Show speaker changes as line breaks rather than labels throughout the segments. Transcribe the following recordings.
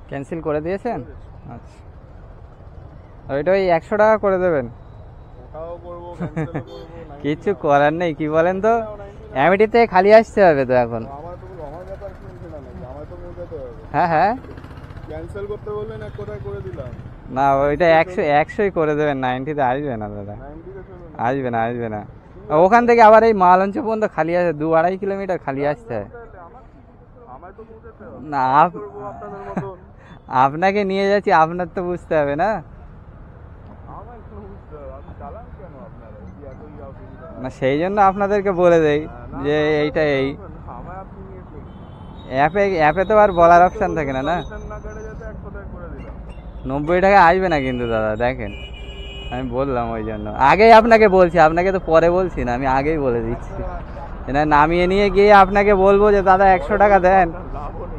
Cancel করে দিয়েছেন? আচ্ছা, ওইটা ওই 100 টাকা করে দেবেন। কিছু করার নেই, কি বলেন তো, অ্যামিটিতে খালি আসতে হবে তো এখন। হ্যাঁ হ্যাঁ,
ক্যান্সেল করতে বললেন, এক কথায় করে দিলাম।
না ওইটা 100ই করে দেবেন, 90তে আসবে না দাদা, আসবে না আসবে না। ওখান থেকে আবার এই মালঞ্চ পর্যন্ত খালি আসে, 2-2.5 কিলোমিটার খালি আসতে হয়। না আপনাকে নিয়ে যাচ্ছি, আপনার তো বুঝতে হবে না। না সেই জন্য আপনাদেরকে বলে দেই যে এইটা এই অ্যাপে তো আর বলার অপশান থাকে না। না 90 টাকা আসবে না কিন্তু দাদা, দেখেন আমি বললাম ওই জন্য আগেই আপনাকে বলছি, আপনাকে তো পরে বলছি না, আমি আগেই বলে দিচ্ছি। না নামিয়ে নিয়ে গিয়ে আপনাকে বলবো যে দাদা 100 টাকা দেন,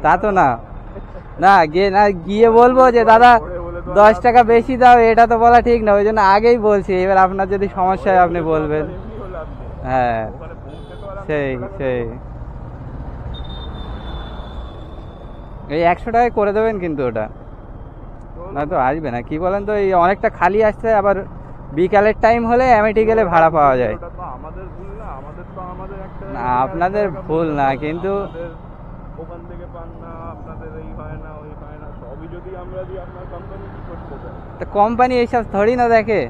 তা তো না। না গিয়ে বলবো যে দাদা 10 টাকা বেশি দাও, এটা তো বলা ঠিক না, ওই জন্য আগেই বলছি। এবার আপনার যদি সমস্যা হয় আপনি বলবেন। হ্যাঁ সেই সেই এই 100 টাকায় করে দেবেন কিন্তু ওটা, না তো আসবে না। কি বলেন তো, এই অনেকটা খালি আসছে, আবার বিকালের টাইম হলে অ্যামিটি গেলে ভাড়া পাওয়া যায়। না আপনাদের ভুল না, কিন্তু
ওখান থেকে পান না, আপনাদের এই হয় না ওই হয় না, সবই যদি আমরা দিই আপনার কোম্পানি কি করতে?
কোম্পানি এইসব থোড়ি না দেখে।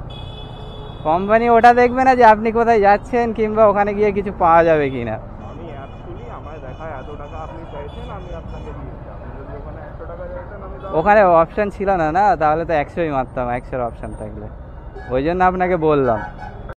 কোম্পানি ওটা দেখবে না যে আপনি কোথায় যাচ্ছেন কিংবা ওখানে গিয়ে কিছু পাওয়া যাবে কিনা।
আমি অ্যাপ খুলি, আমায় দেখায় এত টাকা আপনি চাইছেন, আমি আপনাকে দিয়েছি। আপনি যদি ওখানে 100 টাকা চাইছেন, আমি
ওখানে অপশান ছিল না, না তাহলে তো 100ই মারতাম, 100-র অপশান থাকলে, ওই জন্য আপনাকে বললাম।